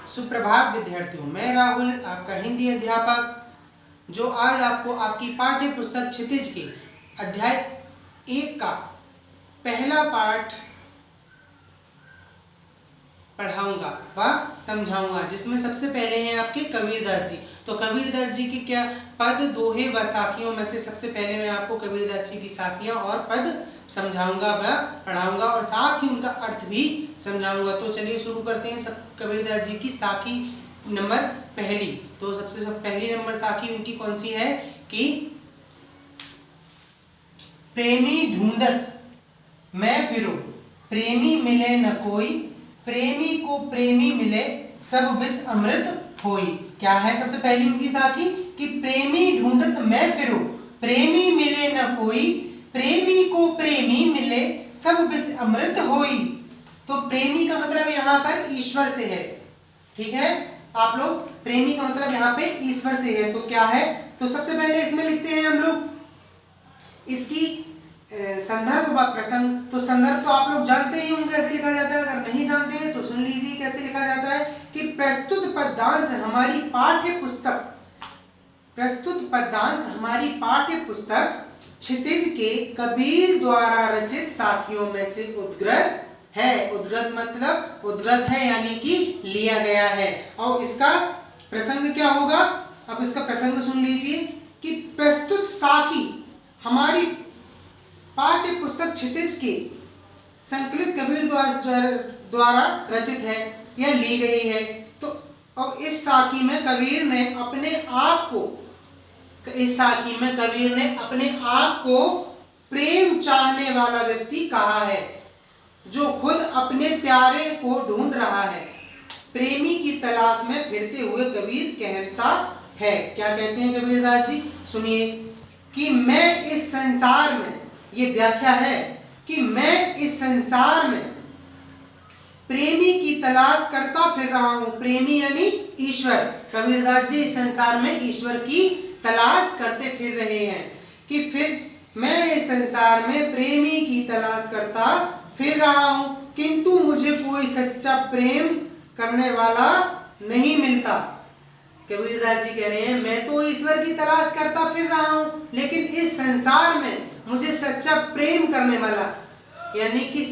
सुप्रभात विद्यार्थियों, मैं राहुल आपका हिंदी अध्यापक जो आज आपको आपकी पाठ्य पुस्तक क्षितिज के अध्याय 1 का पहला पाठ पढ़ाऊंगा व समझाऊंगा, जिसमें सबसे पहले हैं आपके कबीरदास जी। तो कबीरदास जी की क्या पद, दोहे व साखियों में से सबसे पहले मैं आपको कबीरदास जी की साखियां और पद समझाऊंगा व पढ़ाऊंगा और साथ ही उनका अर्थ भी समझाऊंगा। तो चलिए शुरू करते हैं। सब कबीरदास जी की साखी नंबर पहली। तो सबसे पहली नंबर साखी उनकी कौन सी है कि प्रेमी ढूंढत मैं फिरूं, प्रेमी मिले न कोई, प्रेमी को प्रेमी मिले सब विष अमृत होई। क्या है सबसे पहली उनकी साखी कि प्रेमी ढूंढत मैं फिरूं, प्रेमी मिले न कोई, प्रेमी को प्रेमी मिले सब विष अमृत होई। तो प्रेमी का मतलब यहाँ पर ईश्वर से है। ठीक है आप लोग, प्रेमी का मतलब यहाँ पे ईश्वर से है। तो क्या है, तो सबसे पहले इसमें लिखते हैं हम लोग इसकी संदर्भ व प्रसंग। तो संदर्भ तो आप लोग जानते ही होंगे कैसे लिखा जाता है, अगर नहीं जानते हैं तो सुन लीजिए कैसे लिखा जाता है कि प्रस्तुत पद्यांश हमारी पाठ्य पुस्तक क्षितिज के कबीर द्वारा रचित साखियों में से उद्गृत है। उद्गृत मतलब उद्गृत है यानी कि लिया गया है। और इसका प्रसंग क्या होगा, अब इसका प्रसंग सुन लीजिए कि प्रस्तुत साखी हमारी पाठ्य पुस्तक क्षितिज के संकलित कबीर द्वारा रचित है या ली गई है। तो अब इस साखी में कबीर ने अपने आप को प्रेम चाहने वाला व्यक्ति कहा है, जो खुद अपने प्यारे को ढूंढ रहा है। प्रेमी की तलाश में फिरते हुए कबीर कहता है। क्या कहते हैं कबीरदास जी, सुनिए कि मैं इस संसार में, ये व्याख्या है कि मैं इस संसार में प्रेमी की तलाश करता फिर रहा हूं। प्रेमी यानी ईश्वर। कबीरदास जी इस संसार में ईश्वर की तलाश करते फिर रहे हैं कि फिर मैं इस संसार में प्रेमी की तलाश करता फिर रहा हूं, किंतु मुझे कोई सच्चा प्रेम करने वाला नहीं मिलता। कबीरदास जी कह रहे हैं मैं तो ईश्वर की तलाश करता फिर रहा हूं, लेकिन इस संसार में मुझे सच्चा प्रेम करने वाला यानी कि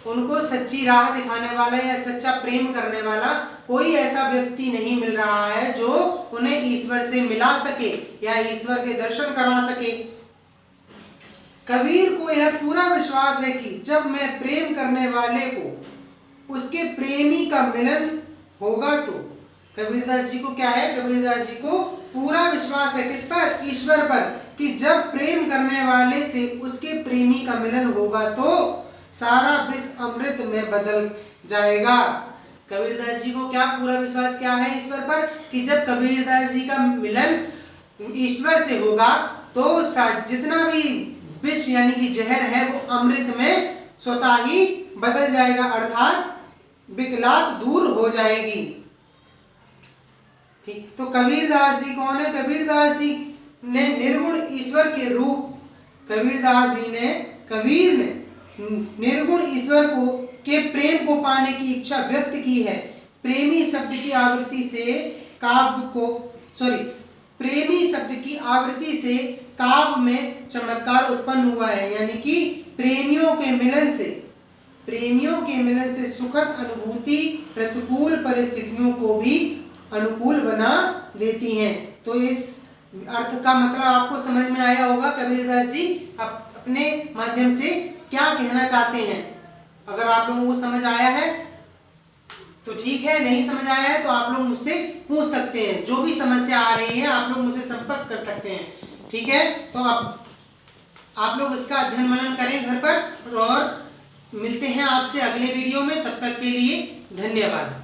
उनको सच्ची राह दिखाने वाला या सच्चा प्रेम करने वाला कोई ऐसा व्यक्ति नहीं मिल रहा है जो उन्हें ईश्वर से मिला सके या ईश्वर के दर्शन करा सके। कबीर को यह पूरा विश्वास है कि जब मैं प्रेम करने वाले को उसके प्रेमी का मिलन होगा। तो कबीरदास जी को क्या है, कबीरदास जी को पूरा विश्वास है किस पर, ईश्वर पर, कि जब प्रेम करने वाले से उसके प्रेमी का मिलन होगा तो सारा विष अमृत में बदल जाएगा। कबीरदास जी को क्या पूरा विश्वास क्या है ईश्वर पर कि जब कबीरदास जी का मिलन ईश्वर से होगा तो जितना भी विष यानी कि जहर है वो अमृत में स्वतः ही बदल जाएगा, अर्थात विकलात दूर हो जाएगी। ठीक, तो कबीरदास जी कौन है, कबीरदास जी ने निर्गुण ईश्वर के रूप, कबीर ने निर्गुण ईश्वर को के प्रेम को पाने की इच्छा व्यक्त की है। प्रेमी शब्द की आवृत्ति से काव्य में चमत्कार उत्पन्न हुआ है, यानी कि प्रेमियों के मिलन से सुखद अनुभूति प्रतिकूल परिस्थितियों को भी अनुकूल बना देती हैं। तो इस अर्थ का मतलब आपको समझ में आया होगा कबीरदास जी अपने माध्यम से क्या कहना चाहते हैं। अगर आप लोगों को समझ आया है तो ठीक है, नहीं समझ आया है तो आप लोग मुझसे पूछ सकते हैं। जो भी समस्या आ रही है आप लोग मुझसे संपर्क कर सकते हैं। ठीक है, तो आप लोग इसका अध्ययन मनन करें घर पर और मिलते हैं आपसे अगले वीडियो में। तब तक के लिए धन्यवाद।